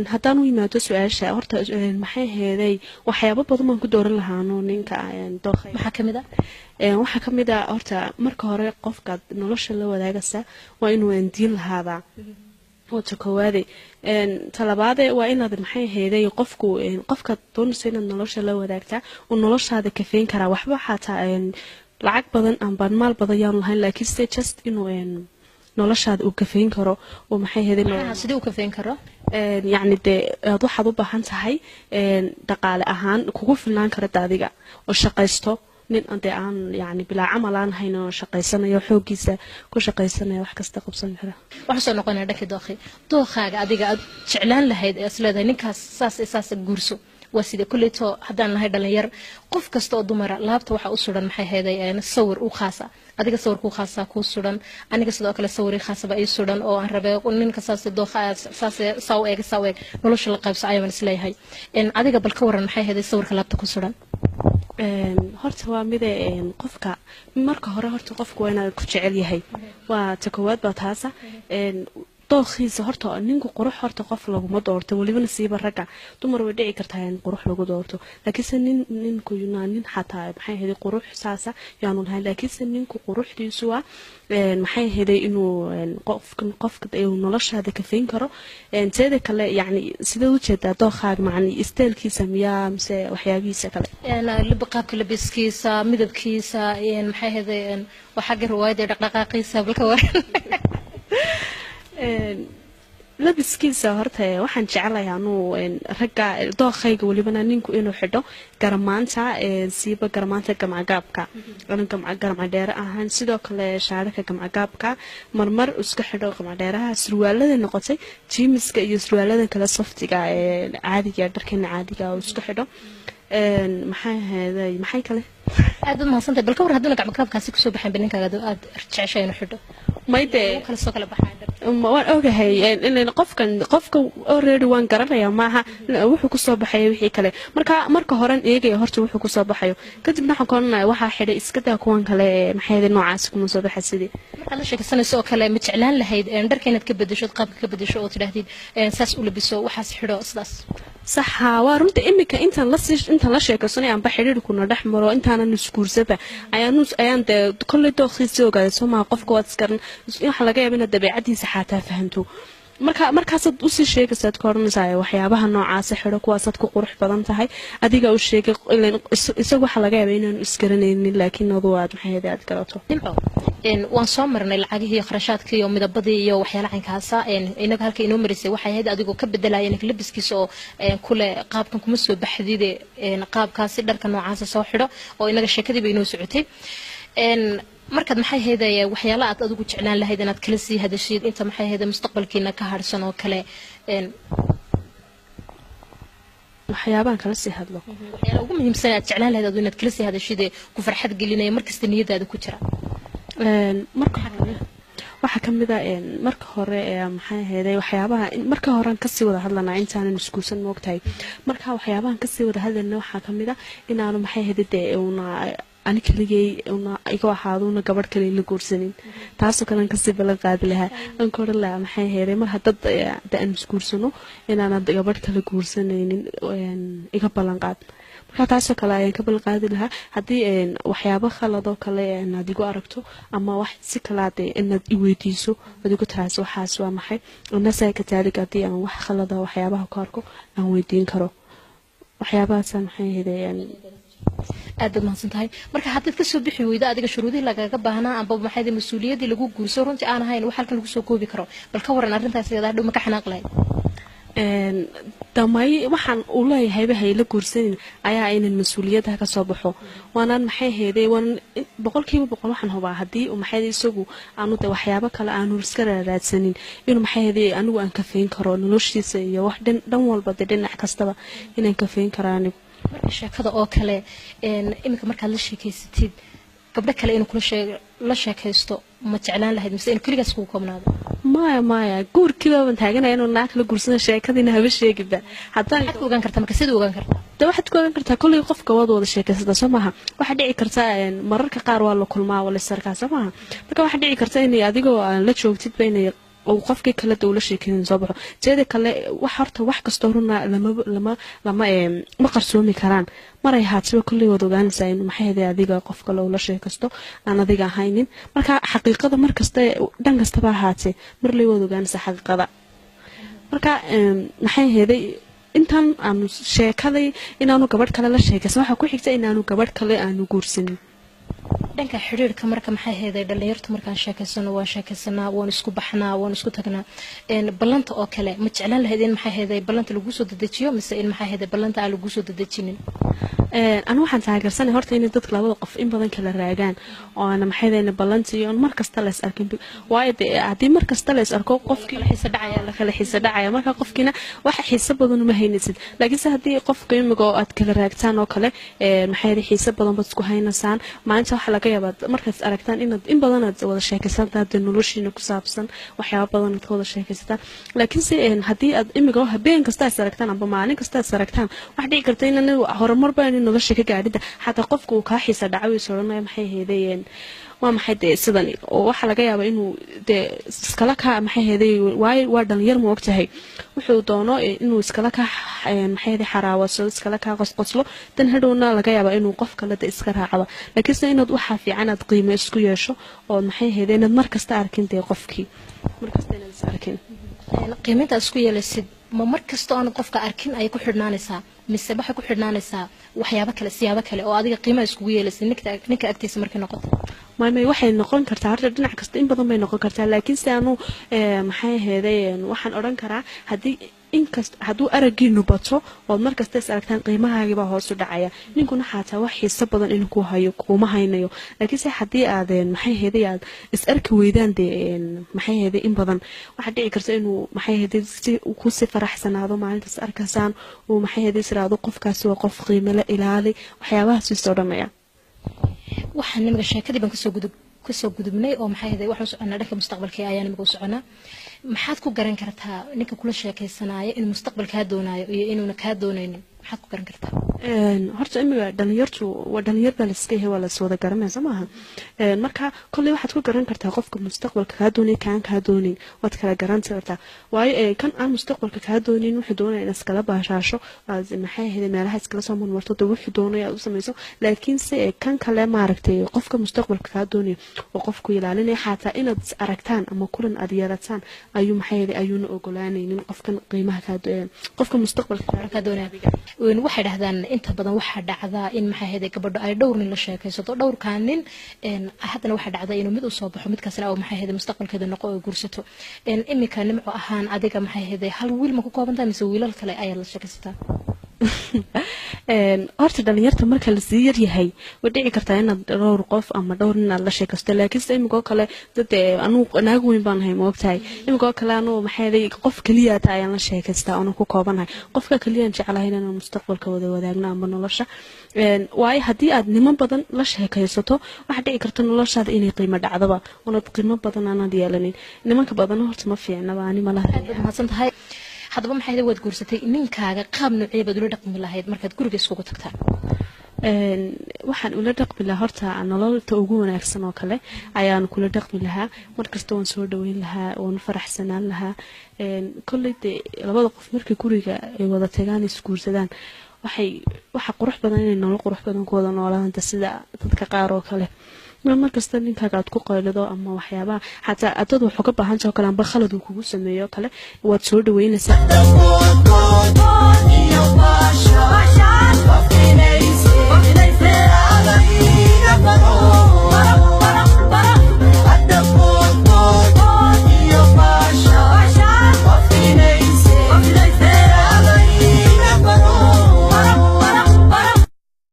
haddaan u yimaado su-aasha horta maxay heeday waxyaabo badan baan ku dooran lahaano ninka dooqay waxaa kamid ah horta marka hore qofka nolosha la wadaagaysa waa inuu diin lahaadaa wata koowaade talabaade waa inaad maxay heeday qofka doonaysa inaad nolosha la wadaagtaa uu noloshaada kafeyn karaa waxba xataa lacag badan aan maal badan yaan lahayn laakiin se just inuu noloshaada uu kafeyn karo oo maxay heeday sidii uu kafeyn karo يعني ده waxaad u baahan tahay dhaqaale ahaan kugu filnaan kara daadiga oo shaqaysto nin ante aan yani bilaa camal aan hayno shaqaysanayo xoogiisa ku shaqaysanayo wax kasta qabsan kara waxa soo noqonaya dhanka dookhaaga adiga aad jeclaan lahayd ee isleedahay ninkaas saas guurso waa sida kulleeto haddaan lahayd dhalinyar qof kasta oo dumara laabta waxa u suran maxay heeday sawir u khaasa adiga sawirku khaasa ku suran aniga sidoo kale sawir khaasaba ay suran oo aan rabay ninka saas saw eeg nolosha la qaybso ayaan isleeyahay adiga bal ka waran maxay heeday sawirka laabta ku suran horta waa mid qofka marka hore horta qofku waa inaad ku jecel yahay waa takowaad baa taasa dooqiisa horta ninku qurux horta qof laguma doorto waliba nasiiba ragga dumar way dhici kartaa in qurux lagu doorto laakiinse ninku nin xataa maxay heeday qurux saasa yaanu lahayn laakiinse ninku quruxdiisu waa maxay heeday inuu qofka noloshaada kafeyn karo teeda kale yani sidee u jeedaa dooqaaga macni isteelkiisa miyaa mise waxyaabihiisa kale qaabka labiskiisa midabkiisa maxay heeday waxa riwaayada dhaqdhaqaaqiisa balka waran labiskiisa horta waxaan jecelahay anuu ragga dooqayga walibana ninku inuu xidho garamaanta siiba garamaanta gamcagaabka gamcadheere ahaan sidoo kale shaararka gamcagaabka marmar iska xidho gamcadheeraha surwaalada noqotay jiimiska iyo surwaalada kale softiga caadiga dharkeena caadiga oo iska xidho maxay kale aad u mahadsantahay balka war haddana gamcagaabkaasi kusoo baxayn baninkaaga aad jeceshay inuu xidho mayde kala soo kala baxaan waan ogahay in qofka already waan garanayaa maaha wuxuu ku soo baxay wixii kale marka horan eegaya horta wuxuu ku soo baxayo kadibna waxaan koonaa waxa xidhay iska daa kuwan kale maxay noocaas kuma soo baxay sidii marka la sheekaysanayso kale ma jeclaan lahayd dharka inaad ka bedesho qaabka ka bedesho oo tidhaahdid saas u labiso waxaas xidho sidaas صح وارنت إمك أنت لا شيء كسوني عم بحرر كنا رحمة رو أنت أنا نسكور زبا أيان كل دخل زوجة سما قف قوات سكرن حلا جاي من الدبيعة سحاتها فهمتوا markaasaad usii sheegaysaad ka oranaysaa waxyaabaha noocaasa xidho kuwaasaad ku qurux badan tahay adiga u sheegay isagu waxa laga yaabaa inaanu isgaranaynin laakiin adu aad maxay aad garato waan soo marnay lacagihii kharashaadkii iyo midabadii iyo waxyaalaha caynkaasa inaga halka inoo marisay waxay ahayd adigoo ka bedelaya ninka labiskiisa oo kule qaabkan kuma soo baxdide qaabkaasi dharka noocaasa soo xidho oo inaga sheekadiiba inoo socotay markaad maxay heeday waxyaalaha aad adigu jeclaan lahayd inaad kala sii hadashid inta maxay heeday mustaqbalkiina ka harsan oo kale waxyaabahan kala sii hadlo waxyaalaha ugu muhiimsan aad jeclaan lahayd adigu inaad kala sii hadashid ku farxad gelinaya markasta niyadaada ku jira waxa kamid ah marka hore maxay heeday waxyaabaha marka horan ka sii wada hadlanaa intaanan iskuulsan moogtahay marka waxyaabahan ka sii wada hadlayna waxa kamid ah inaanu maxay heeday ani kaligay iga ahaaduna gabadh kale la guursanin taasoo kale kasii balan qaadi lahaa aan ka oran lahaa maxay heeday mar haddad aan isguursano inaanad gabadh kale guursanaynin iga balan qaad marka taasoo kale ayaan ka balan qaadi lahaa haddii waxyaabo khaladoo kale aad igu aragto ama wax si kalaad inaad i weydiiso aad igu tiraahdo waxaas waa maxay nasaa ka taalig haddii aan wax khalada waxyaabaha ku arko aan weydiin karo waxyaabahaasaan maxay heeday aad mahadsan tahay marka haddaad ka soo bixi weydo adiga shuruudihii lagaga baahnaa amba maxay mas'uuliyadii lagu guurso runtii aan ahayn wax halkan lagu soo koobi karo bal ka waran arrintaas iyada dhow ma ka xanaaq lahayd damay waxaan u leeyahay bahay la guursanin ayaa inaan mas'uuliyadaha ka soo baxo waanaan maxay heeday waan boqolkiiba boqol waxaan hubaa haddii maxay isagu aanu de waxyaabo kale aanu iska raadsanin inuu maxay heeday anigu aan kafeyn karo noloshiisa iyo wax dhan walba dhinac kastaba inaan kafeyn karaan marka sheekada oo kale iminka markaad la sheekaysatid gabdho kale inuu la sheekaysto ma jeclaan lahayd mise inuu keligaas kugu koobnaado maya guurkiiba baan taaganaya inuu naag la guursado sheekadiina haba sheegida waxaad ku ogaan kartaa marka sidii ogaan kartaa waxaad ku ogaan kartaa kolley qofka wada sheekaysata soo maaha waxaa dhici karta mararka qaar waa la kulmaa wala sarkaa soo maaha marka waxaa dhici karta inay adigoo aan la joogtidba inay oo qofkii kale dawla sheekadin soo baxo jeeda kale wax horta wax kasta runa lama ma qarsoomi karaan maray haataba kulli wada ogaanaysaa in maxay ahayd adiga qofka loola sheekasto aan adiga ahaynin marka xaqiiqada markasta dhan kastaba haatee mar lay wada ogaanaysaa xaqiiqada marka maxay ahayd intaan aanu sheekaday inaanu gabadh kale la sheekaysan waxa ku xigta inaanu gabadh kale aanu guursanin dhanka xiriirka marka maxay heeday dhalinyartu markaan sheekaysano waan sheekaysanaa waan isku baxnaa waan isku tagnaa ballanta oo kale ma jeclaan lahayd in maxay heeday ballanta lagu soo dedejiyo mise in maxay heeday ballanta aan lagu soo dedejinin anu waxaan taageersanay horta in dadka labada qof in badan kala raagaan oo ana maxay heeday ballantii oo mar kasta la is arkin waayo hadii mar kasta la is arko qofkii xiisa dhacaya la kala xiisa dhacaya marka qofkina wax xiisa badan uma haynaysid laakiin hadii qofka imiga aad kala raagtaan oo kale maxay heeday xiisa badan bad isku haynasaan maanta waxa laga yaabaa markaad aragtaan in badan aad wada sheekaysataan noloshiina ku saabsan waxyaabo badan aad wada sheekaysataan laakiin si hadii aad imiga habeen kasta aad aragtaan amba maalin kasta aad aragtaan wax dhici karta in horumar baan nolosha ka gaadhida xataa qofku uu ka xiisa dhacayo sooranayo maxay heedayeen waa maxay sidan oo waxa laga yaabaa inuu iskala ka maxay heeday waa dhalinyar ma ogtahay wuxuu doono inuu iskala ka maxay heeday xaraawaso iskala ka qosqoslo tan hadhowna laga yaabaa inuu qof kale iska raacdo laakiin inaad waxa fiican aad qiimo isku yeesho oo maxay heeday inaad mar kasta arkin qofkii mar kasta inaad arkin qiimaynta isku yeelaysid ma mar kasta oo qofka arkin ay ku xidhnaanaysaa mise waxa ku xidhnaanaysaa waxyaabo kale siyaabo kale oo adiga qiimo isku yeelaysid ninka agtiisa markay noqoto maamay waxay noqon kartaa horta dhinac kasta in badan bay noqon kartaa laakiin si aanu maxay heeday waxaan oran karaa hadii hadduu aragiinu bato oo mar kasta is aragtaan qiimahaagiiba hoos u dhacaya ninkuna xataa wax xiiso badan inuu ku hayo kuma haynayo laakiin se haddii aad maxay heeday aad is arki weydaan maxay heeday in badan waxa dhici karta inuu maxay heeday si ku si faraxsanaado maalintaas arkaysaan oo maxay heeday siraado qofkaasi waa qof qiimo la ilaali waxyaabahaas soo dhamaya waxaan nimaga sheekadii baan kasoo gudubnay oo maxay heeday waxaan soconaa dhanka mustaqbalka ayaan nimaga u soconaa maxaad ku garan kartaa ninka kula sheekaysanaayo in mustaqbalka doonayo iyo inuuna ka doonaynin maxaad ku garan kartaa horta imiga dhalinyartu waa dhalinyarda la iska yahay waa la wada garanaysa maaha marka kulli waxaad ku garan kartaa qofka mustaqbalka ka doonay kaan ka doonin waad kala garan kartaa waayo kan aan mustaqbalka ka doonin wuxuu doonaya in iskala baashaasho maxay ahayd meelaha iskala soo marmarto wuxuu doonaya u samayso laakiin si kan kale maaragtay qofka mustaqbalka ka doonay oo qofku ilaalinaya xataa inaad aragtaan ama kulan aad yeelataan ayuu maxay ahayd ayuuna ogolaanaynin qofkan qiimaha ka qofka mustaqbalka ka doonaya waxay dhahdaan inta badan waxa dhacda in maxay ahayd gabadho ay dhowr nin la sheekaysato dhowrkaan nin haddana waxa dhacda inuu mid u soo baxo mid kaasna oo maxay ahayd mustaqbalkeeda noqo oo guursato imika nimco ahaan adiga maxay ahayd hal wiil ma ku koobantahay mise wiilal kale ayaa la sheekaysataa horta dhalinyarta marka la sii yar yahay way dhici kartaa inaad dhowr qof ama dhowr nin aad la sheekaysto laakiinse imikoo kale dad anugu naag weyn baan ahay ma ogtahay imikoo kale anuu maxay ahayd qof keliya taa ayaan la sheekaystaa oona ku koobanahay qofka keliyaan jeclahay inaan mustaqbalka wada wadaagno ama nolosha waayo haddii aad niman badan la sheekaysato waxa dhici karta noloshaada inay qiimo dhacdaba oonad qiimo badan aanaad yeelanin nimanka badan horta ma fiicnaba ani mahadsan tahay haddaba maxay waad guursatay ninkaaga qaab noocee baad ula dhaqmi lahayd markaad guriga iskugu tagtaa waxaan ula dhaqmi lahaa horta nololta ugu wanaagsan oo kale ayaan kula dhaqmi lahaa markasta waan soo dhaweyn lahaa waan faraxsanaan lahaa kolley labada qof markay guriga ay wada tagaan isguursadaan waxa qurux badan inay nolol qurux badan ku wada noolaanta sida dadka qaar oo kale markasta ninkaaga aad ku qaylido ama waxyaabaha xataa adad wuxuu ka baahan tahay kale amba khalad uu kugu sameeyo kale waad soo dhaweynaysaa